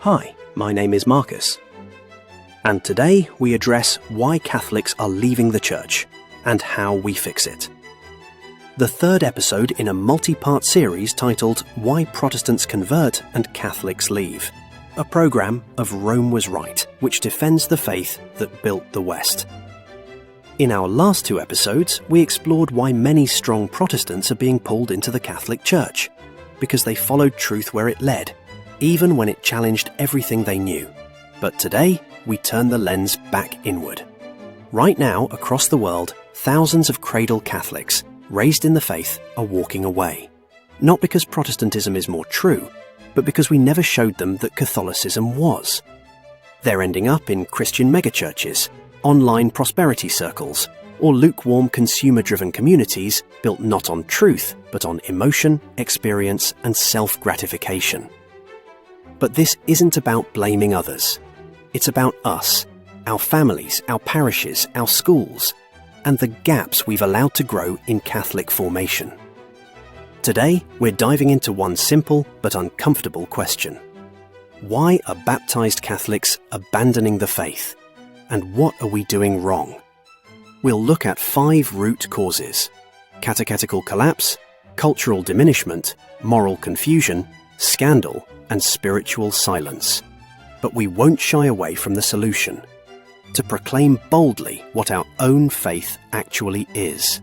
Hi, my name is Marcus, and today we address why Catholics are leaving the Church and how we fix it. The third episode in a multi-part series titled Why Protestants Convert and Catholics Leave, a programme of Rome Was Right, which defends the faith that built the West. In our last two episodes, we explored why many strong Protestants are being pulled into the Catholic Church, because they followed truth where it led, even when it challenged everything they knew. But today, we turn the lens back inward. Right now, across the world, thousands of cradle Catholics, raised in the faith, are walking away. Not because Protestantism is more true, but because we never showed them that Catholicism was. They're ending up in Christian megachurches, online prosperity circles, or lukewarm consumer-driven communities built not on truth, but on emotion, experience, and self-gratification. But this isn't about blaming others. It's about us, our families, our parishes, our schools, and the gaps we've allowed to grow in Catholic formation. Today, we're diving into one simple but uncomfortable question. Why are baptized Catholics abandoning the faith? And what are we doing wrong? We'll look at 5 root causes: catechetical collapse, cultural diminishment, moral confusion, scandal, and spiritual silence. But we won't shy away from the solution: to proclaim boldly what our own faith actually is.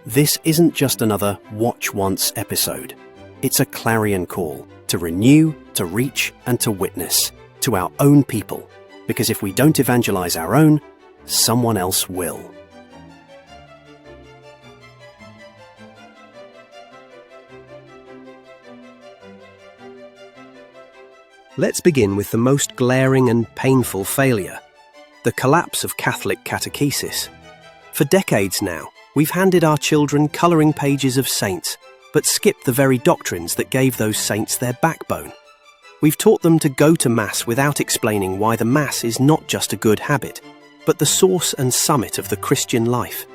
This isn't just another Watch Once episode. It's a clarion call to renew, to reach, and to witness to our own people, because if we don't evangelize our own, someone else will. Let's begin with the most glaring and painful failure: the collapse of Catholic Catechesis. For decades now, we've handed our children colouring pages of saints, but skipped the very doctrines that gave those saints their backbone. We've taught them to go to Mass without explaining why the Mass is not just a good habit, but the source and summit of the Christian life.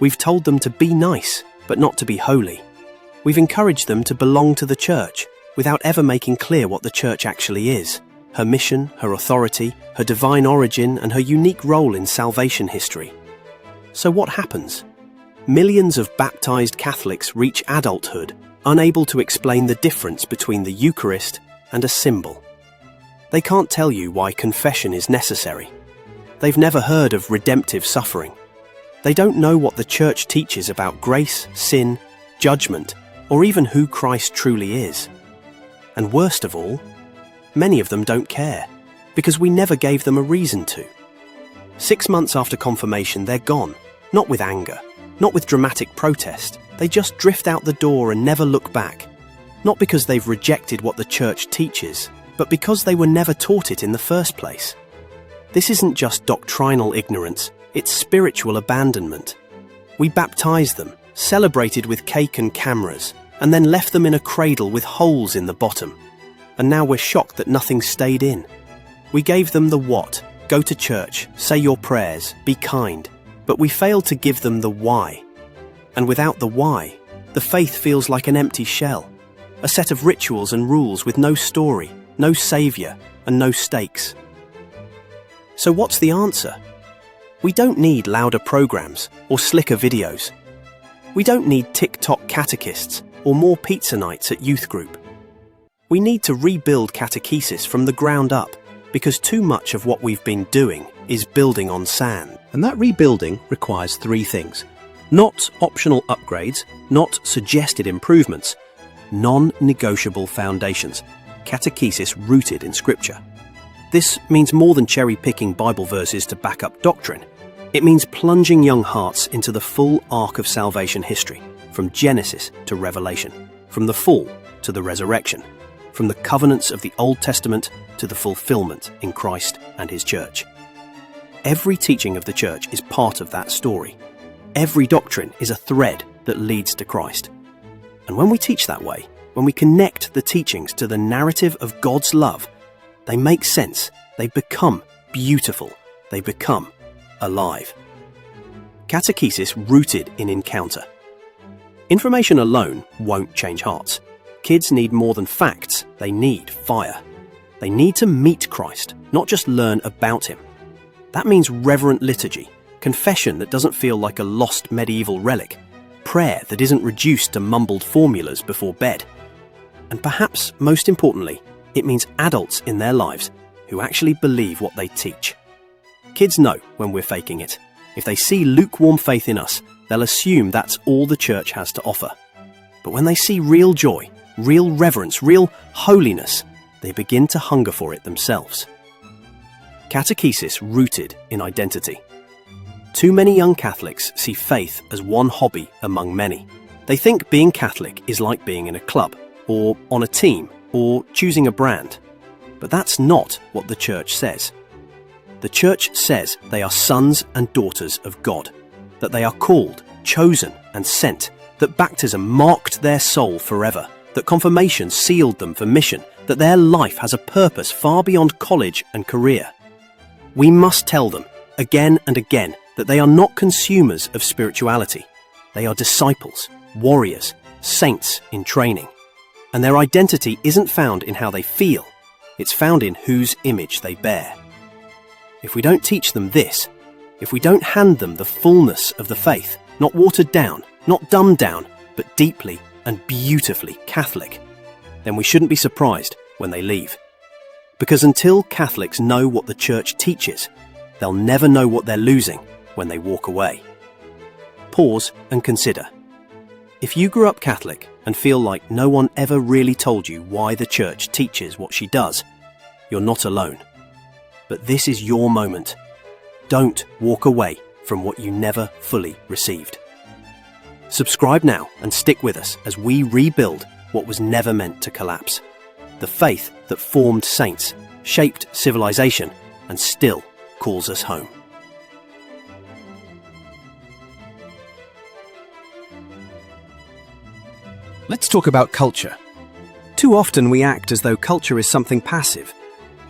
We've told them to be nice, but not to be holy. We've encouraged them to belong to the Church, without ever making clear what the Church actually is: her mission, her authority, her divine origin, and her unique role in salvation history. So what happens? Millions of baptized Catholics reach adulthood, unable to explain the difference between the Eucharist and a symbol. They can't tell you why confession is necessary. They've never heard of redemptive suffering. They don't know what the Church teaches about grace, sin, judgment, or even who Christ truly is. And worst of all, many of them don't care, because we never gave them a reason to. 6 months after confirmation, they're gone, not with anger, not with dramatic protest. They just drift out the door and never look back. Not because they've rejected what the Church teaches, but because they were never taught it in the first place. This isn't just doctrinal ignorance, it's spiritual abandonment. We baptized them, celebrated with cake and cameras, and then left them in a cradle with holes in the bottom. And now we're shocked that nothing stayed in. We gave them the what: go to church, say your prayers, be kind. But we failed to give them the why. And without the why, the faith feels like an empty shell, a set of rituals and rules with no story, no saviour, and no stakes. So what's the answer? We don't need louder programs or slicker videos. We don't need TikTok catechists or more pizza nights at youth group. We need to rebuild catechesis from the ground up, because too much of what we've been doing is building on sand. And that rebuilding requires 3 things. Not optional upgrades, not suggested improvements, non-negotiable foundations. Catechesis rooted in Scripture. This means more than cherry-picking Bible verses to back up doctrine. It means plunging young hearts into the full arc of salvation history, from Genesis to Revelation, from the fall to the resurrection, from the covenants of the Old Testament to the fulfillment in Christ and His Church. Every teaching of the Church is part of that story. Every doctrine is a thread that leads to Christ. And when we teach that way, when we connect the teachings to the narrative of God's love, they make sense, they become beautiful, they become alive. Catechesis rooted in encounter. Information alone won't change hearts. Kids need more than facts, they need fire. They need to meet Christ, not just learn about him. That means reverent liturgy, confession that doesn't feel like a lost medieval relic, prayer that isn't reduced to mumbled formulas before bed. And perhaps most importantly, it means adults in their lives who actually believe what they teach. Kids know when we're faking it. If they see lukewarm faith in us, they'll assume that's all the church has to offer. But when they see real joy, real reverence, real holiness, they begin to hunger for it themselves. Catechesis rooted in identity. Too many young Catholics see faith as one hobby among many. They think being Catholic is like being in a club, or on a team, or choosing a brand. But that's not what the Church says. The Church says they are sons and daughters of God, that they are called, chosen, and sent, that baptism marked their soul forever, that confirmation sealed them for mission, that their life has a purpose far beyond college and career. We must tell them, again and again, that they are not consumers of spirituality. They are disciples, warriors, saints in training. And their identity isn't found in how they feel, it's found in whose image they bear. If we don't teach them this, if we don't hand them the fullness of the faith, not watered down, not dumbed down, but deeply and beautifully Catholic, then we shouldn't be surprised when they leave. Because until Catholics know what the Church teaches, they'll never know what they're losing when they walk away. Pause and consider. If you grew up Catholic and feel like no one ever really told you why the Church teaches what she does, you're not alone. But this is your moment. Don't walk away from what you never fully received. Subscribe now and stick with us as we rebuild what was never meant to collapse. The faith that formed saints, shaped civilization, and still calls us home. Let's talk about culture. Too often we act as though culture is something passive,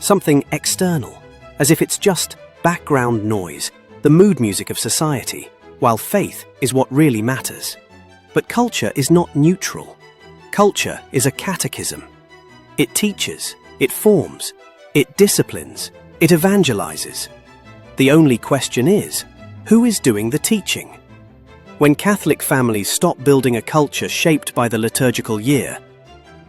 something external, as if it's just background noise, the mood music of society, while faith is what really matters. But culture is not neutral. Culture is a catechism. It teaches, it forms, it disciplines, it evangelizes. The only question is, who is doing the teaching? When Catholic families stop building a culture shaped by the liturgical year,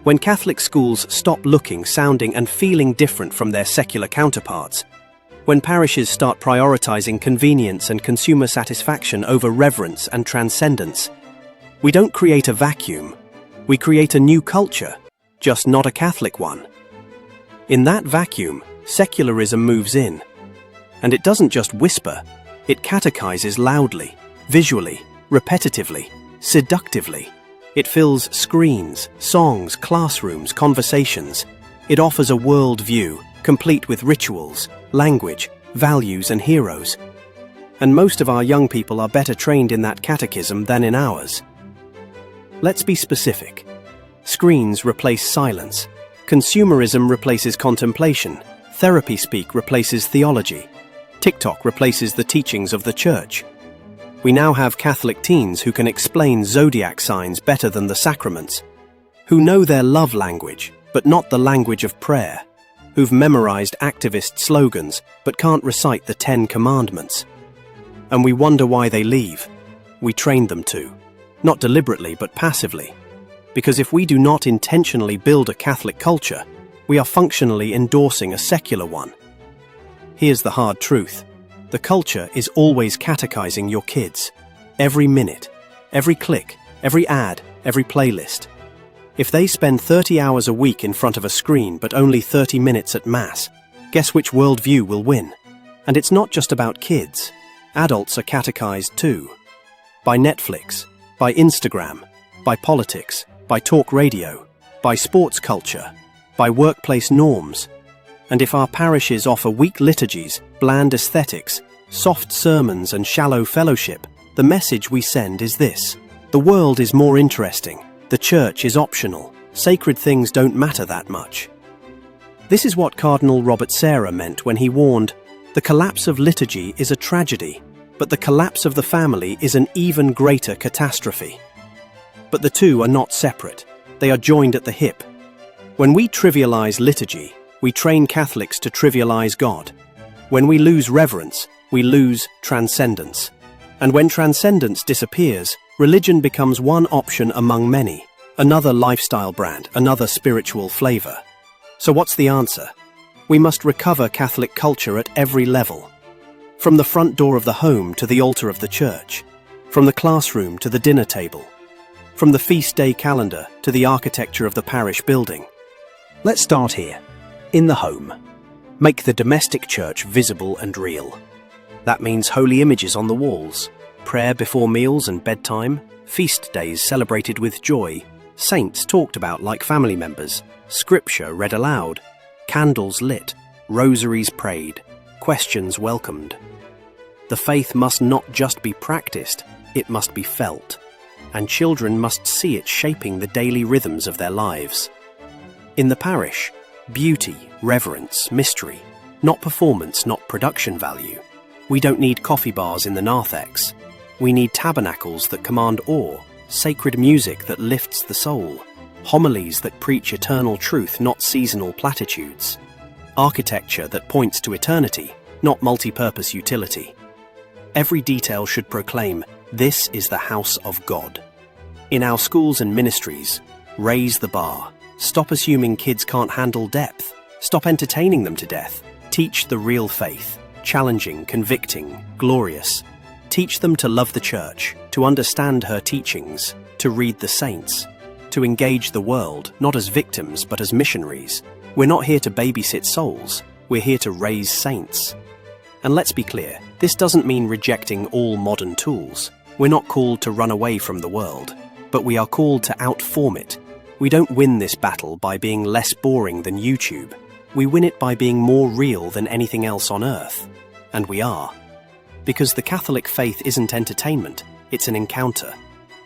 when Catholic schools stop looking, sounding, and feeling different from their secular counterparts, when parishes start prioritizing convenience and consumer satisfaction over reverence and transcendence, we don't create a vacuum, we create a new culture, just not a Catholic one. In that vacuum, secularism moves in. And it doesn't just whisper, it catechizes loudly, visually, repetitively, seductively. It fills screens, songs, classrooms, conversations. It offers a world view, complete with rituals, language, values, and heroes. And most of our young people are better trained in that catechism than in ours. Let's be specific. Screens replace silence. Consumerism replaces contemplation. Therapy speak replaces theology. TikTok replaces the teachings of the Church. We now have Catholic teens who can explain zodiac signs better than the sacraments, who know their love language, but not the language of prayer, who've memorized activist slogans, but can't recite the 10 Commandments. And we wonder why they leave. We trained them to, not deliberately but passively. Because if we do not intentionally build a Catholic culture, we are functionally endorsing a secular one. Here's the hard truth. The culture is always catechizing your kids. Every minute, every click, every ad, every playlist. If they spend 30 hours a week in front of a screen but only 30 minutes at Mass, guess which worldview will win? And it's not just about kids. Adults are catechized too. By Netflix, by Instagram, by politics, by talk radio, by sports culture, by workplace norms. And if our parishes offer weak liturgies, bland aesthetics, soft sermons and shallow fellowship, the message we send is this: the world is more interesting, the Church is optional, sacred things don't matter that much. This is what Cardinal Robert Sarah meant when he warned, the collapse of liturgy is a tragedy, but the collapse of the family is an even greater catastrophe. But the two are not separate, they are joined at the hip. When we trivialize liturgy, We train Catholics to trivialize God. When we lose reverence, we lose transcendence. And when transcendence disappears, religion becomes one option among many, another lifestyle brand, another spiritual flavor. So what's the answer? We must recover Catholic culture at every level. From the front door of the home to the altar of the church, from the classroom to the dinner table, from the feast day calendar to the architecture of the parish building. Let's start here, in the home. Make the domestic church visible and real. That means holy images on the walls, prayer before meals and bedtime, feast days celebrated with joy, saints talked about like family members, scripture read aloud, candles lit, rosaries prayed, questions welcomed. The faith must not just be practiced, it must be felt, and children must see it shaping the daily rhythms of their lives. In the parish, beauty, reverence, mystery, not performance, not production value. We don't need coffee bars in the narthex. We need tabernacles that command awe, sacred music that lifts the soul, homilies that preach eternal truth, not seasonal platitudes, architecture that points to eternity, not multi-purpose utility. Every detail should proclaim, this is the house of God. In our schools and ministries, raise the bar. Stop assuming kids can't handle depth. Stop entertaining them to death. Teach the real faith, challenging, convicting, glorious. Teach them to love the church, to understand her teachings, to read the saints, to engage the world, not as victims but as missionaries. We're not here to babysit souls, we're here to raise saints. And let's be clear, this doesn't mean rejecting all modern tools. We're not called to run away from the world, but we are called to outform it. We don't win this battle by being less boring than YouTube. We win it by being more real than anything else on earth. And we are. Because the Catholic faith isn't entertainment, it's an encounter.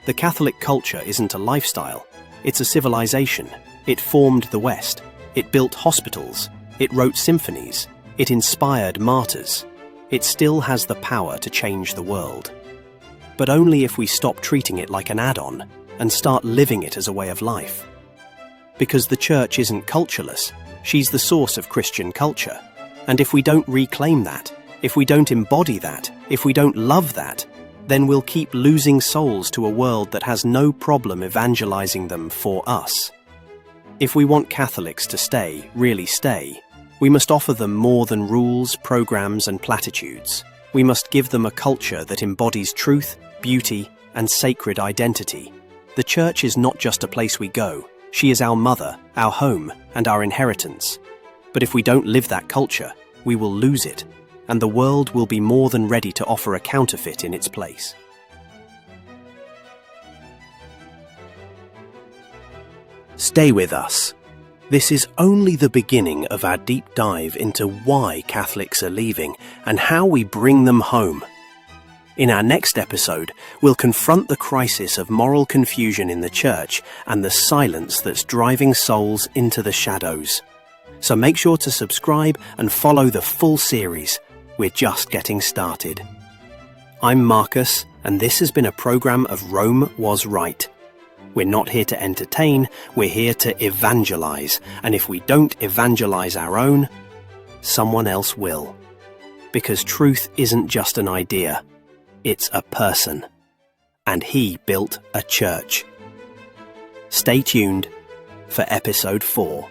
The Catholic culture isn't a lifestyle, it's a civilization. It formed the West. It built hospitals. It wrote symphonies. It inspired martyrs. It still has the power to change the world. But only if we stop treating it like an add-on and start living it as a way of life. Because the church isn't cultureless, she's the source of Christian culture. And if we don't reclaim that, if we don't embody that, if we don't love that, then we'll keep losing souls to a world that has no problem evangelizing them for us. If we want Catholics to stay, really stay, we must offer them more than rules, programs, and platitudes. We must give them a culture that embodies truth, beauty, and sacred identity. The church is not just a place we go. She is our mother, our home, and our inheritance. But if we don't live that culture, we will lose it, and the world will be more than ready to offer a counterfeit in its place. Stay with us. This is only the beginning of our deep dive into why Catholics are leaving and how we bring them home. In our next episode, we'll confront the crisis of moral confusion in the church and the silence that's driving souls into the shadows. So make sure to subscribe and follow the full series. We're just getting started. I'm Marcus, and this has been a program of Rome Was Right. We're not here to entertain, we're here to evangelize, and if we don't evangelize our own, someone else will. Because truth isn't just an idea, it's a person. And he built a church. Stay tuned for episode 4.